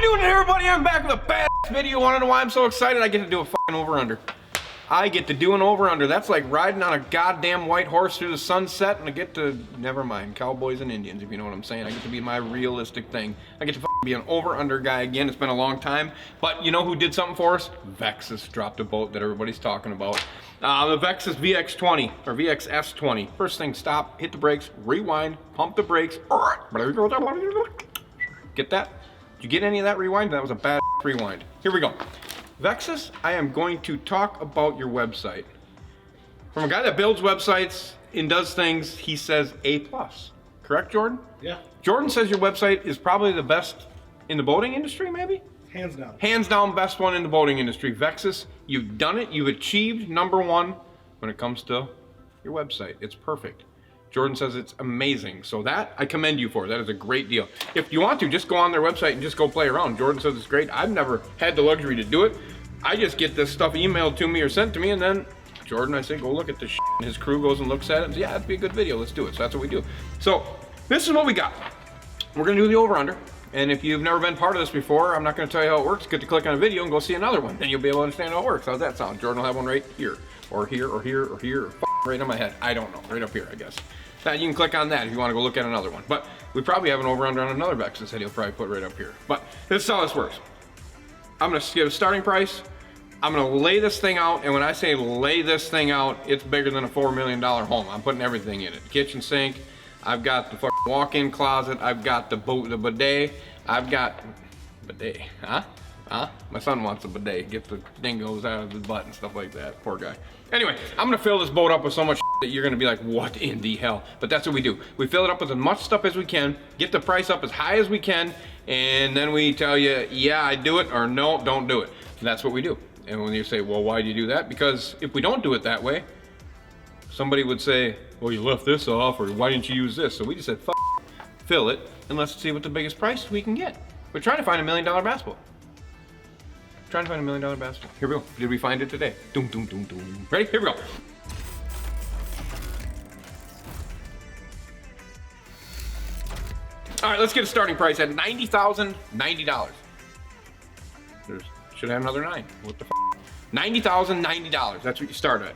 we doing, everybody? I'm back with a bad video. Want to know why I'm so excited? I get to do a fucking over-under. I get to do an over-under. That's like riding on a goddamn white horse through the sunset, and I get to, never mind, cowboys and Indians, if you know what I'm saying. I get to be my realistic thing. I get to be an over-under guy again. It's been a long time, but you know who did something for us? VEXUS dropped a boat that everybody's talking about. The VEXUS VX20, or VXs20. First thing, stop, hit the brakes, rewind, pump the brakes. Get that? Did you get any of that rewind? That was a bad rewind. Here we go. VEXUS, I am going to talk about your website. From a guy that builds websites and does things, he says A+. Correct, Jordan? Yeah. Jordan says your website is probably the best in the boating industry, maybe? Hands down. Hands down, best one in the boating industry. VEXUS, you've done it. You've achieved #1 when it comes to your website. It's perfect. Jordan says it's amazing. So that, I commend you for. That is a great deal. If you want to, just go on their website and just go play around. Jordan says it's great. I've never had the luxury to do it. I just get this stuff emailed to me or sent to me, and then Jordan, I say, go look at this shit. And his crew goes and looks at it and says, yeah, that'd be a good video. Let's do it. So that's what we do. So this is what we got. We're going to do the over-under. And if you've never been part of this before, I'm not going to tell you how it works. Get to click on a video and go see another one. Then you'll be able to understand how it works. How's that sound? Jordan will have one right here, or here, or here, or here, or right on my head. I don't know. Right up here, I guess. Now you can click on that if you want to go look at another one. But we probably have an over-under on another VEXUS that he'll probably put right up here. But this is how this works. I'm going to give a starting price. I'm going to lay this thing out. And when I say lay this thing out, it's bigger than a $4 million home. I'm putting everything in it. Kitchen sink. I've got the fucking walk-in closet. I've got the bidet. I've got bidet. Huh? My son wants a bidet. Get the dingoes out of his butt and stuff like that. Poor guy. Anyway, I'm gonna fill this boat up with so much that you're gonna be like, what in the hell? But that's what we do. We fill it up with as much stuff as we can, get the price up as high as we can, and then we tell you, yeah, I do it, or no, don't do it. And that's what we do. And when you say, well, why do you do that? Because if we don't do it that way, somebody would say, well, you left this off, or why didn't you use this? So we just said, fuck, fill it, and let's see what the biggest price we can get. We're trying to find a $1 million bass boat. Trying to find a $1 million bass boat. Here we go. Did we find it today? Doom, doom, doom, doom. Ready? Here we go. All right, let's get a starting price at $90,090. Should have another 9. What the f? $90,090. That's what you start at.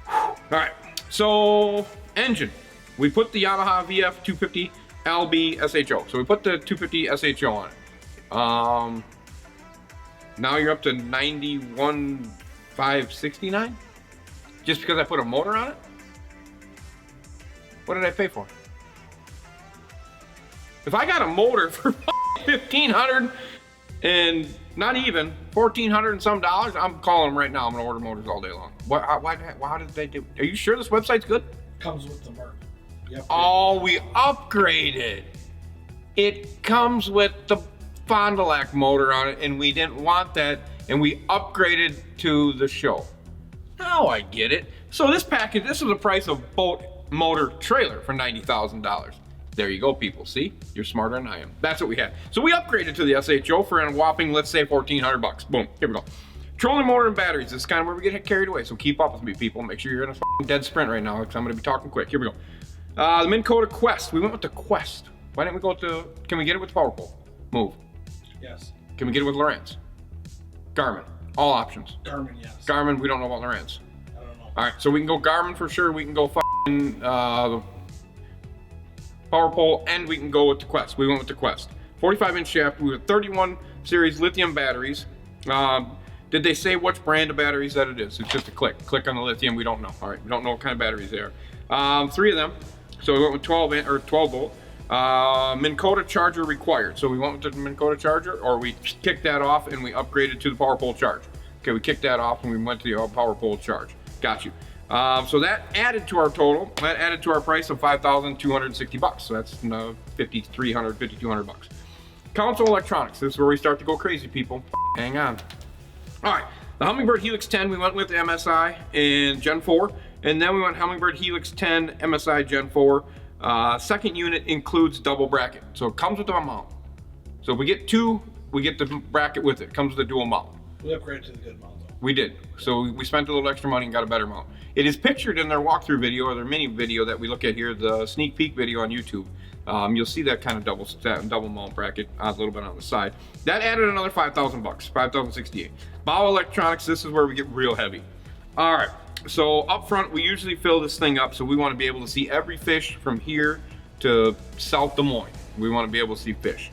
All right. So engine, we put the Yamaha VF 250 LB SHO. So we put the 250 SHO on it. Now you're up to 91,569? Just because I put a motor on it? What did I pay for? If I got a motor for $1,500 and not even $1,400 and some dollars, I'm calling them right now. I'm gonna order motors all day long. How did they do? Are you sure this website's good? Comes with the Merc. Yep. Oh, we upgraded. It comes with the Fond du Lac motor on it, and we didn't want that, and we upgraded to the show. Now I get it. So this package, this is the price of boat, motor, trailer for $90,000. There you go, people. See, you're smarter than I am. That's what we had. So we upgraded to the SHO for a whopping, let's say, $1,400. Boom. Here we go. Trolling motor and batteries. This is kind of where we get carried away. So keep up with me, people. Make sure you're in a dead sprint right now, because I'm going to be talking quick. Here we go. The Minn Kota Quest. We went with the Quest. Why didn't we go with the? Can we get it with the Power Pole? Move. Yes. Can we get it with Lowrance? Garmin. All options. Garmin, yes. Garmin. We don't know about Lowrance. I don't know. All right. So we can go Garmin for sure. We can go the Power Pole, and we can go with the Quest. We went with the Quest. 45-inch shaft. We were 31 series lithium batteries. Did they say which brand of batteries that it is? It's just a click. Click on the lithium. We don't know. All right. We don't know what kind of batteries they are. 3 of them. So we went with 12 volt. Minn Kota charger required. So we went with the Minn Kota charger, or we kicked that off and we upgraded to the Power Pole charge. Okay, we kicked that off and we went to the Power Pole charge. Got you. So that added to our total. That added to our price of $5,260. So that's $5,300, $5,200. Console electronics. This is where we start to go crazy, people. Hang on. All right, the Humminbird Helix 10. We went with MSI and Gen 4, and then we went Humminbird Helix 10 MSI Gen 4. Second unit includes double bracket, so it comes with a mount. So if we get 2, we get the bracket with it. It comes with a dual mount. We upgraded to the good mount though. We did. So we spent a little extra money and got a better mount. It is pictured in their walkthrough video, or their mini video that we look at here, the sneak peek video on YouTube. You'll see that kind of double mount bracket a little bit on the side. That added another 5,000 bucks, 5,068. Bow electronics, this is where we get real heavy. All right, so up front, we usually fill this thing up, so we want to be able to see every fish from here to South Des Moines. We want to be able to see fish.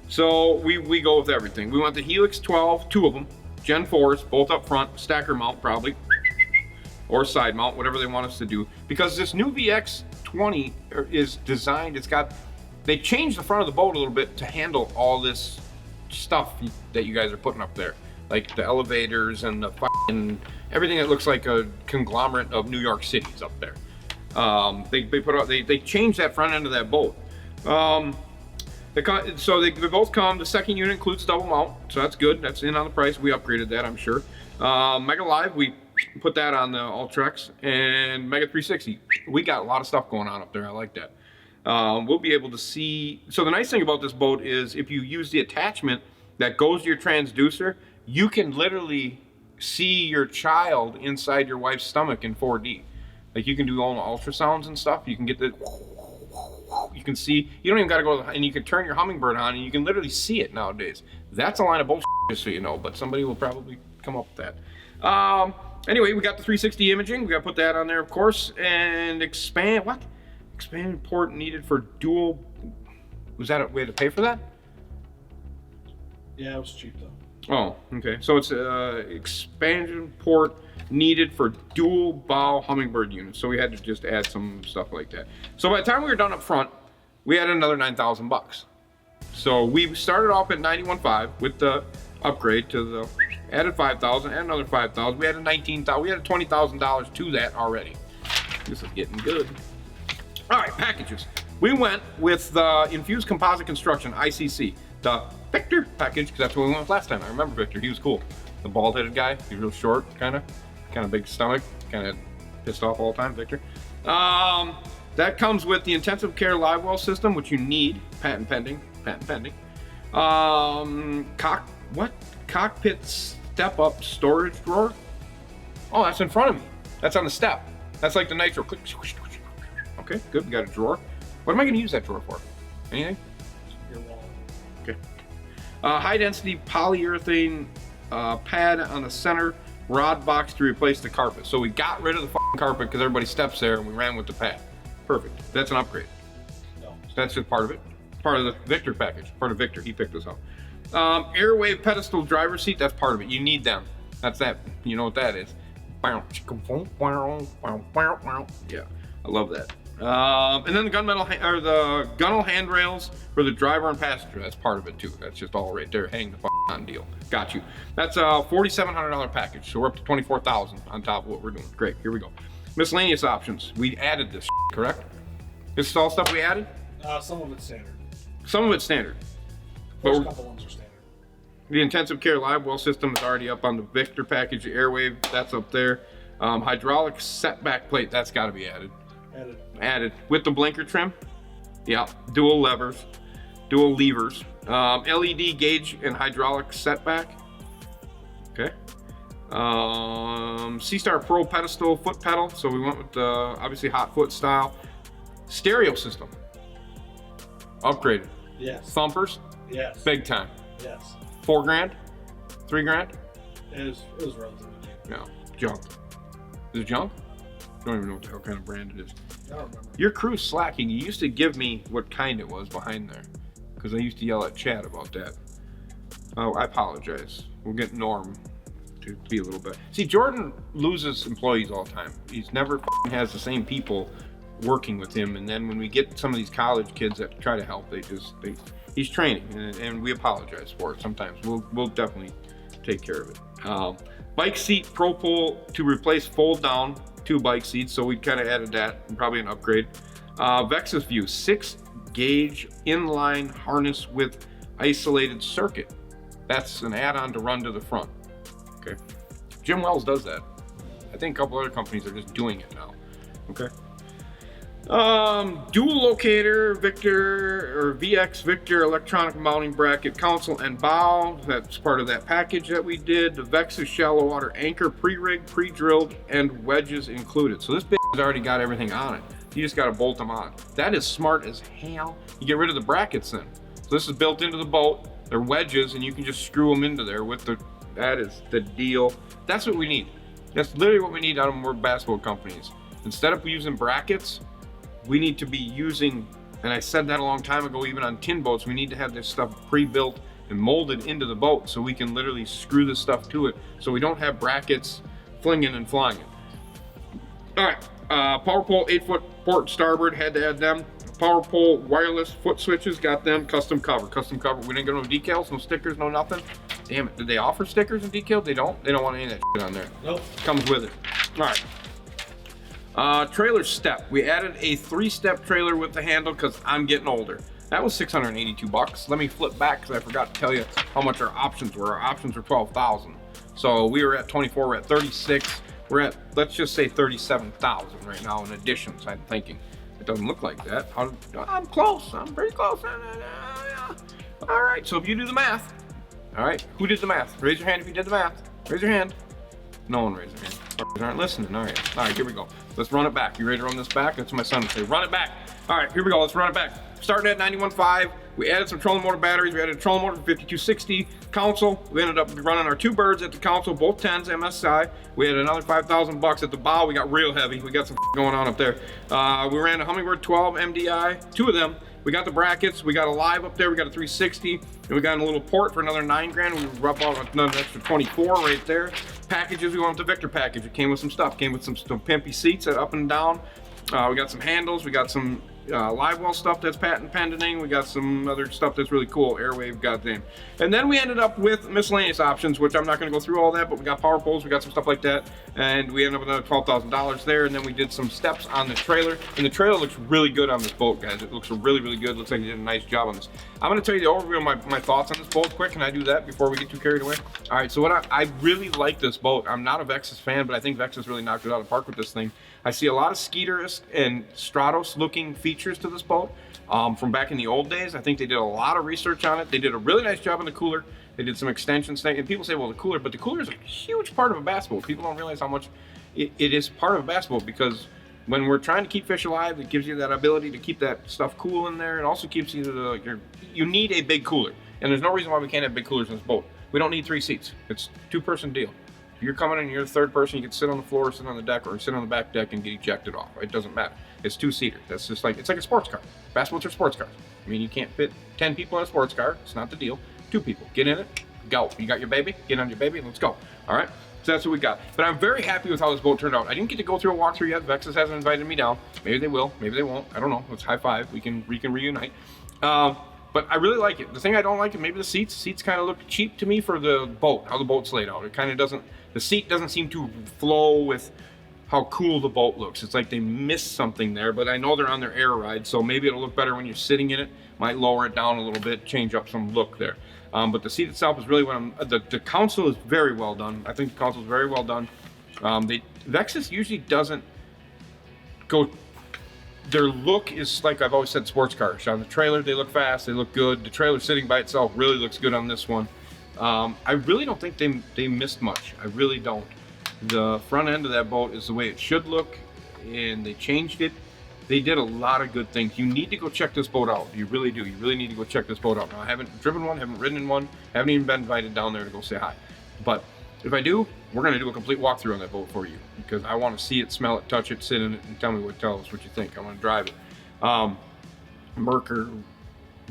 So we go with everything. We want the Helix 12, 2 of them, Gen 4s, both up front, stacker mount probably, or side mount, whatever they want us to do. Because this new VX20 is designed, they changed the front of the boat a little bit to handle all this stuff that you guys are putting up there. Like the elevators and the fucking, everything that looks like a conglomerate of New York City's up there. They changed that front end of that boat. So they both come. The second unit includes double mount, so that's good. That's in on the price. We upgraded that, I'm sure. Mega Live, we put that on the Ultrex, and Mega 360. We got a lot of stuff going on up there. I like that. We'll be able to see. So the nice thing about this boat is if you use the attachment that goes to your transducer, you can literally see your child inside your wife's stomach in 4D. Like you can do all the ultrasounds and stuff. You can get the, you can see, you don't even gotta go, and you can turn your Hummingbird on and you can literally see it nowadays. That's a line of bullshit, just so you know, but somebody will probably come up with that. Anyway, we got the 360 imaging. We gotta put that on there, of course, and expand port needed for dual, was that a way to pay for that? Yeah, it was cheap though. Oh, okay. So it's expansion port needed for dual bow Hummingbird units. So we had to just add some stuff like that. So by the time we were done up front, we had another 9,000 bucks. So we started off at 91.5 with the upgrade to the added 5,000 and another 5,000. We added 19,000. We added $20,000 to that already. This is getting good. All right, packages. We went with the Infused Composite Construction ICC, the Victor package, because that's what we went with last time. I remember Victor. He was cool. The bald-headed guy. He's real short, kind of big stomach, kind of pissed off all the time. Victor. That comes with the intensive care live well system, which you need. Patent pending. Cockpit step-up storage drawer. Oh, that's in front of me. That's on the step. That's like the nitro. Click. Okay, good. We got a drawer. What am I going to use that drawer for? Anything? Your wallet. Okay. High density polyurethane pad on the center rod box to replace the carpet. So we got rid of the fucking carpet because everybody steps there and we ran with the pad. Perfect. That's an upgrade. No. So that's just part of it. Part of the Victor package. Part of Victor. He picked us up. Airwave pedestal driver seat. That's part of it. You need them. That's that. You know what that is. Yeah, I love that. And then the the gunnel handrails for the driver and passenger. That's part of it too. That's just all right there. Hang the on deal. Got you. That's a $4,700 package. So we're up to $24,000 on top of what we're doing. Great. Here we go. Miscellaneous options. We added this, correct? This is all stuff we added? Some of it's standard. Some of it's standard. First couple ones are standard. The intensive care live well system is already up on the Victor package. Airwave, that's up there. Hydraulic setback plate, that's got to be added. Added with the blinker trim. Yeah, dual levers, dual levers. LED gauge and hydraulic setback. Okay. C-Star Pro pedestal foot pedal. So we went with the obviously hot foot style. Stereo system. Upgraded. Yes. Thumpers. Yes. Big time. Yes. $4,000? $3,000? It was relatively cheap. No. Junk. Is it junk? I don't even know what the hell kind of brand it is. I don't remember. Your crew's slacking. You used to give me what kind it was behind there, because I used to yell at Chad about that. Oh, I apologize. We'll get Norm to be a little bit. See, Jordan loses employees all the time. He's never has the same people working with him, and then when we get some of these college kids that try to help, he's training, and we apologize for it sometimes. We'll definitely take care of it. Bike seat pro pull to replace fold down 2 bike seats, so we kind of added that, and probably an upgrade. VEXUS View 6-gauge inline harness with isolated circuit. That's an add-on to run to the front. Okay. Jim Wells does that. I think a couple other companies are just doing it now. Okay. Dual locator Victor or VX Victor electronic mounting bracket console and bow. That's part of that package that we did. The VEXUS shallow water anchor pre-rigged, pre-drilled, and wedges included. So this bitch has already got everything on it. You just gotta bolt them on. That is smart as hell. You get rid of the brackets then. So this is built into the boat. They're wedges, and you can just screw them into there with the, that is the deal. That's what we need. That's literally what we need out of more bass boat companies. Instead of using brackets, we need to be using, and I said that a long time ago, even on tin boats, we need to have this stuff pre-built and molded into the boat so we can literally screw this stuff to it so we don't have brackets flinging and flying. All right, power pole 8-foot port starboard, had to add them. Power pole wireless foot switches, got them. Custom cover. We didn't get no decals, no stickers, no nothing. Damn it, did they offer stickers and decals? They don't want any of that shit on there. Nope. Comes with it. All right. Trailer step. We added a 3-step trailer with the handle because I'm getting older. That was $682. Let me flip back because I forgot to tell you how much our options were. Our options were $12,000. So we were at 24, we're at 36. We're at, let's just say 37,000 right now in additions, I'm thinking. It doesn't look like that. I'm close, I'm pretty close. All right, so if you do the math, all right, who did the math? Raise your hand if you did the math. Raise your hand. No one raised their hand. They aren't listening. All right, here we go. Let's run it back. You ready to run this back? That's what my son would say. Run it back. All right, here we go. Let's run it back. Starting at 91.5. We added some trolling motor batteries. We added a trolling motor for 5260 console. We ended up running our 2 birds at the console, both 10s MSI. We had another $5,000 at the bow. We got real heavy. We got some going on up there. We ran a Hummingbird 12 MDI, 2 of them. We got the brackets. We got a live up there. We got a 360, and we got a little port for another $9,000. We rough out another extra 24 right there. Packages. We went with the Victor package. It came with some stuff. Came with some pimpy seats that up and down. We got some handles. We got some live well stuff that's patent pending. We got some other stuff that's really cool. Airwave, goddamn. And then we ended up with miscellaneous options, which I'm not going to go through all that, but we got power poles. We got some stuff like that, and we ended up with another $12,000 there. And then we did some steps on the trailer, and the trailer looks really good on this boat, guys. It looks really, really good. Looks like you did a nice job on this. I'm going to tell you the overview of my thoughts on this boat quick. Can I do that before we get too carried away? All right. So what I really like this boat. I'm not a VEXUS fan, but I think VEXUS really knocked it out of the park with this thing. I see a lot of Skeeterist and Stratos looking features to this boat from back in the old days. I think they did a lot of research on it. They did a really nice job on the cooler. They did some extensions thing, and people say, well, the cooler is a huge part of a bass boat. People don't realize how much it is part of a bass boat, because when we're trying to keep fish alive, it gives you that ability to keep that stuff cool in there. It also keeps you you need a big cooler, and there's no reason why we can't have big coolers in this boat. We don't need 3 seats. It's a 2-person deal. If you're coming in and you're the 3rd person, you can sit on the floor, sit on the deck, or sit on the back deck and get ejected off. It doesn't matter. It's 2-seater. That's just like, it's like a sports car. Bass boats are sports cars. I mean, you can't fit 10 people in a sports car. It's not the deal. 2 people. Get in it, go. You got your baby? Get on your baby, let's go. All right? So that's what we got. But I'm very happy with how this boat turned out. I didn't get to go through a walkthrough yet. VEXUS hasn't invited me down. Maybe they will. Maybe they won't. I don't know. Let's high five. We can reunite. But I really like it. The thing I don't like is maybe the seats. Seats kind of look cheap to me for the boat, how the boat's laid out. It kind of doesn't, the seat doesn't seem to flow with how cool the boat looks. It's like they missed something there, but I know they're on their air ride, so maybe it'll look better when you're sitting in it. Might lower it down a little bit, change up some look there. But the seat itself is really what the console is very well done. I think the console is very well done. VEXUS usually doesn't go, their look is like I've always said, sports cars. On the trailer, they look fast, they look good. The trailer sitting by itself really looks good on this one. I really don't think they missed much. I really don't. The front end of that boat is the way it should look, and they changed it. They did a lot of good things. You need to go check this boat out. You really do. You really need to go check this boat out. Now, I haven't driven one, haven't ridden in one, haven't even been invited down there to go say hi. But if I do, we're going to do a complete walkthrough on that boat for you, because I want to see it, smell it, touch it, sit in it, and tell us what you think. I want to drive it. Merc or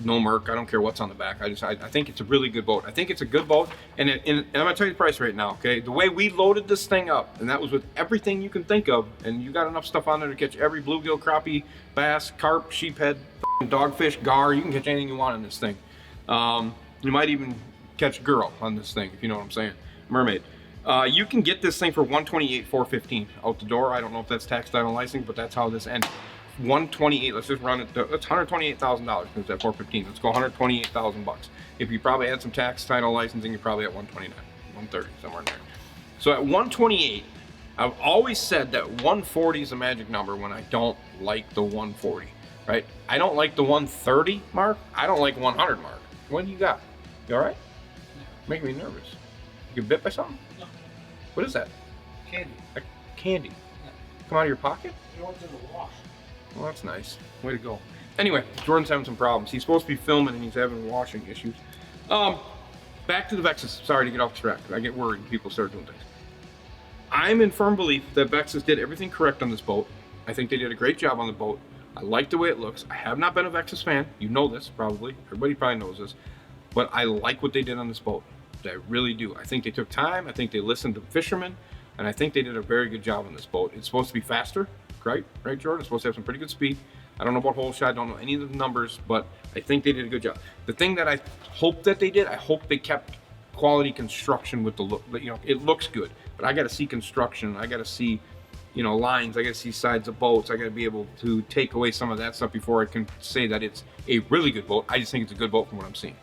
no Merc, I don't care what's on the back. I think it's a really good boat. I think it's a good boat, and I'm going to tell you the price right now, okay? The way we loaded this thing up, and that was with everything you can think of, and you got enough stuff on there to catch every bluegill, crappie, bass, carp, sheephead, dogfish, gar. You can catch anything you want on this thing. You might even catch a girl on this thing, if you know what I'm saying. Mermaid. You can get this thing for $128,415 out the door. I don't know if that's tax, title, and licensing, but that's how this ended. 128. Let's just run it. That's $128,000 because it's at 415. Let's go 128,000 bucks. If you probably add some tax, title, licensing, you're probably at 129, 130, somewhere in there. So at 128, I've always said that 140 is a magic number when I don't like the 140, right? I don't like the 130 mark. I don't like 100 mark. What do you got? You all right? Making me nervous. You get bit by something? No. What is that? Candy. Candy. Yeah. Come out of your pocket? You went to the wash. Well, that's nice. Way to go. Anyway, Jordan's having some problems. He's supposed to be filming and he's having washing issues. Back to the VEXUS. Sorry to get off track. I get worried when people start doing things. I'm in firm belief that VEXUS did everything correct on this boat. I think they did a great job on the boat. I like the way it looks. I have not been a VEXUS fan. You know this, probably. Everybody probably knows this. But I like what they did on this boat. I really do. I think they took time. I think they listened to fishermen. And I think they did a very good job on this boat. It's supposed to be faster, right? Right, Jordan? It's supposed to have some pretty good speed. I don't know about hole shot. I don't know any of the numbers, but I think they did a good job. The thing that I hope that they did, I hope they kept quality construction with the look. You know, it looks good, but I got to see construction. I got to see, you know, lines. I got to see sides of boats. I got to be able to take away some of that stuff before I can say that it's a really good boat. I just think it's a good boat from what I'm seeing.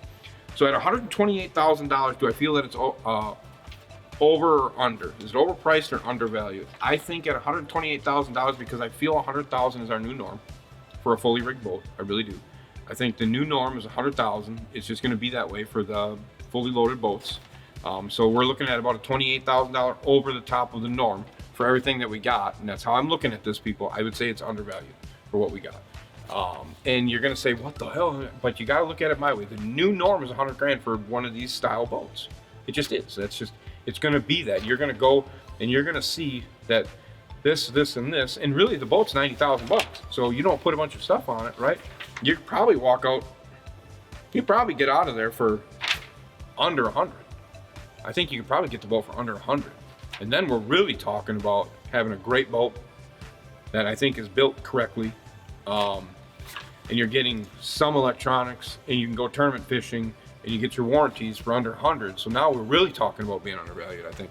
So at $128,000, do I feel that it's over or under? Is it overpriced or undervalued? I think at $128,000, because I feel $100,000 is our new norm for a fully rigged boat. I really do. I think the new norm is $100,000. It's just going to be that way for the fully loaded boats. So we're looking at about a $28,000 over the top of the norm for everything that we got, and that's how I'm looking at this, people. I would say it's undervalued for what we got. And you're gonna say, what the hell? But you gotta look at it my way. The new norm is $100,000 for one of these style boats. It just is. That's just, it's gonna be that. You're gonna go and you're gonna see that this, and this, and really the boat's $90,000. So you don't put a bunch of stuff on it, right? You probably walk out, you probably get out of there for under 100. I think you could probably get the boat for under 100. And then we're really talking about having a great boat that I think is built correctly. And you're getting some electronics, and you can go tournament fishing, and you get your warranties for under 100. So now we're really talking about being undervalued, I think.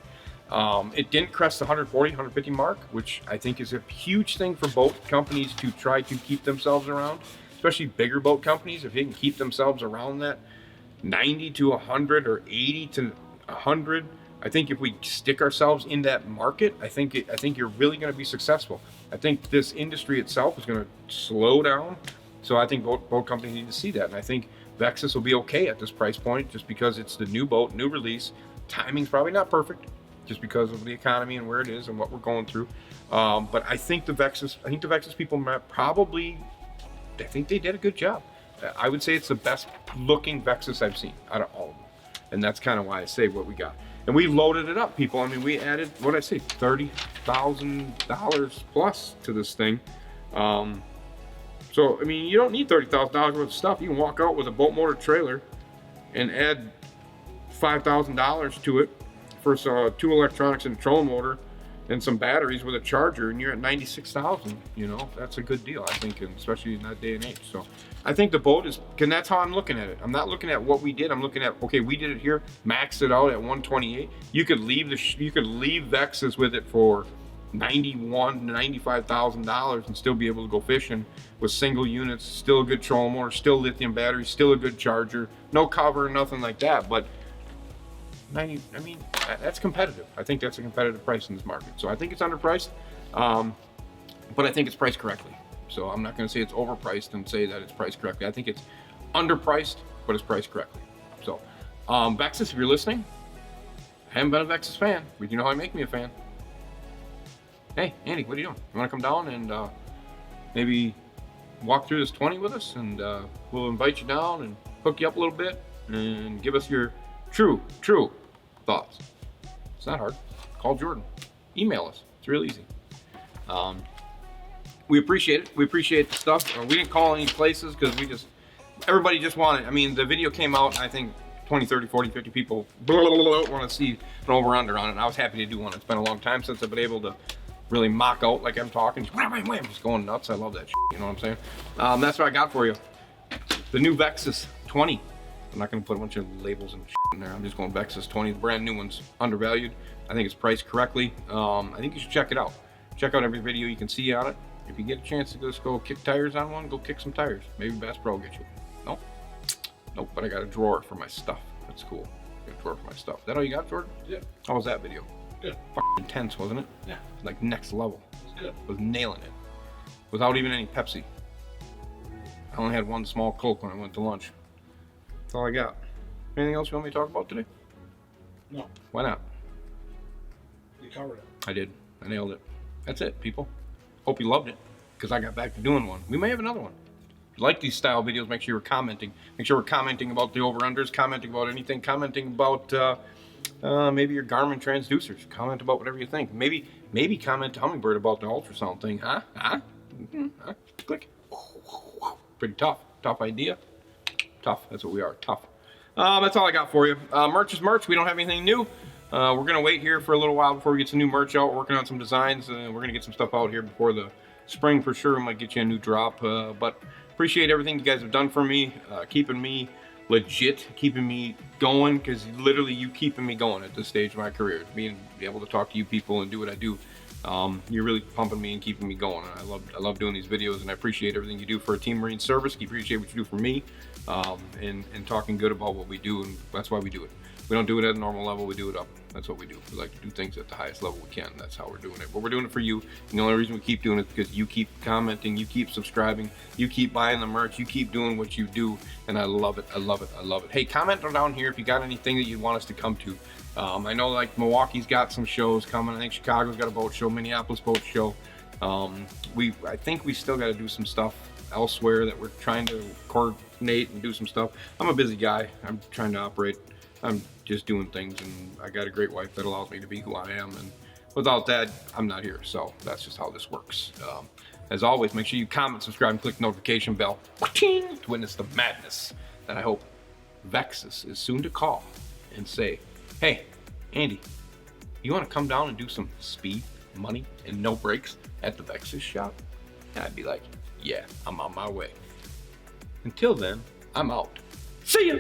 It didn't crest the 140, 150 mark, which I think is a huge thing for boat companies to try to keep themselves around, especially bigger boat companies. If they can keep themselves around that 90 to 100 or 80 to 100, I think if we stick ourselves in that market, I think you're really going to be successful. I think this industry itself is going to slow down. So I think boat companies need to see that. And I think VEXUS will be okay at this price point just because it's the new boat, new release. Timing's probably not perfect just because of the economy and where it is and what we're going through. But I think the VEXUS people probably, I think they did a good job. I would say it's the best looking VEXUS I've seen out of all of them. And that's kind of why I say what we got. And we loaded it up, people. I mean, we added, what did I say, $30,000 plus to this thing. So, I mean, you don't need $30,000 worth of stuff. You can walk out with a boat motor trailer and add $5,000 to it for two electronics and a trolling motor and some batteries with a charger, and you're at $96,000. You know, that's a good deal, I think, and especially in that day and age. So I think the boat is, and that's how I'm looking at it. I'm not looking at what we did. I'm looking at, okay, we did it here, maxed it out at 128. You could leave VEXUS with it for $91,000 to $95,000 and still be able to go fishing with single units, still a good trolling motor, still lithium battery, still a good charger, no cover, nothing like that. But I mean, that's competitive. I think that's a competitive price in this market. So I think it's underpriced, but I think it's priced correctly. So I'm not going to say it's overpriced and say that it's priced correctly. I think it's underpriced, but it's priced correctly. So VEXUS, if you're listening, I haven't been a VEXUS fan, but you know how I make me a fan. Hey, Andy, what are you doing? You want to come down and maybe walk through this 20 with us, and we'll invite you down and hook you up a little bit and give us your true thoughts. It's not hard. Call Jordan. Email us. It's real easy. We appreciate it. We appreciate the stuff. We didn't call any places because everybody just wanted, I mean, the video came out, and I think 20, 30, 40, 50 people want to see an over-under on it, and I was happy to do one. It's been a long time since I've been able to really mock out like I'm talking. I'm just going nuts. I love that shit, you know what I'm saying? That's what I got for you. The new VEXUS 20. I'm not going to put a bunch of labels and shit in there. I'm just going VEXUS 20. The brand new one's undervalued. I think it's priced correctly. I think you should check it out. Check out every video you can see on it. If you get a chance to just go kick tires on one, go kick some tires. Maybe Bass Pro will get you. Nope. Nope, but I got a drawer for my stuff. That's cool. Got a drawer for my stuff. Is that all you got, Jordan? Yeah. How was that video? Good. Fucking intense, wasn't it? Yeah. Like next level. It was good. Was nailing it. Without even any Pepsi. I only had one small Coke when I went to lunch. That's all I got. Anything else you want me to talk about today? No. Why not? You covered it. I did. I nailed it. That's it, people. Hope you loved it. because I got back to doing one. We may have another one. If you like these style videos, make sure you're commenting. Make sure we're commenting about the over-unders, commenting about anything, commenting about maybe your Garmin transducers. Comment about whatever you think. Maybe comment to Hummingbird about the ultrasound thing. Huh? Click. Pretty tough. Tough idea. Tough. That's what we are. Tough. That's all I got for you. Merch is merch. We don't have anything new. We're going to wait here for a little while before we get some new merch out. We're working on some designs. We're going to get some stuff out here before the spring for sure. We might get you a new drop. But appreciate everything you guys have done for me. Keeping me legit, keeping me going, because literally you keeping me going at this stage of my career. Being able to talk to you people and do what I do. You're really pumping me and keeping me going. I love doing these videos, and I appreciate everything you do for a Team Marine service. I appreciate what you do for me, and talking good about what we do, and that's why we do it. We don't do it at a normal level, we do it up. That's what we do. We like to do things at the highest level we can. That's how we're doing it. But we're doing it for you. And the only reason we keep doing it is because you keep commenting, you keep subscribing, you keep buying the merch, you keep doing what you do, and I love it. I love it. I love it. Hey, comment down here if you got anything that you'd want us to come to. I know like Milwaukee's got some shows coming. I think Chicago's got a boat show, Minneapolis boat show. I think we still got to do some stuff elsewhere that we're trying to coordinate and do some stuff. I'm a busy guy. I'm trying to operate. I'm just doing things, and I got a great wife that allows me to be who I am, and without that, I'm not here. So that's just how this works. As always, make sure you comment, subscribe, and click the notification bell to witness the madness that I hope VEXUS is soon to call and say, hey, Andy, you want to come down and do some speed, money, and no brakes at the VEXUS shop? And I'd be like, yeah, I'm on my way. Until then, I'm out. See ya!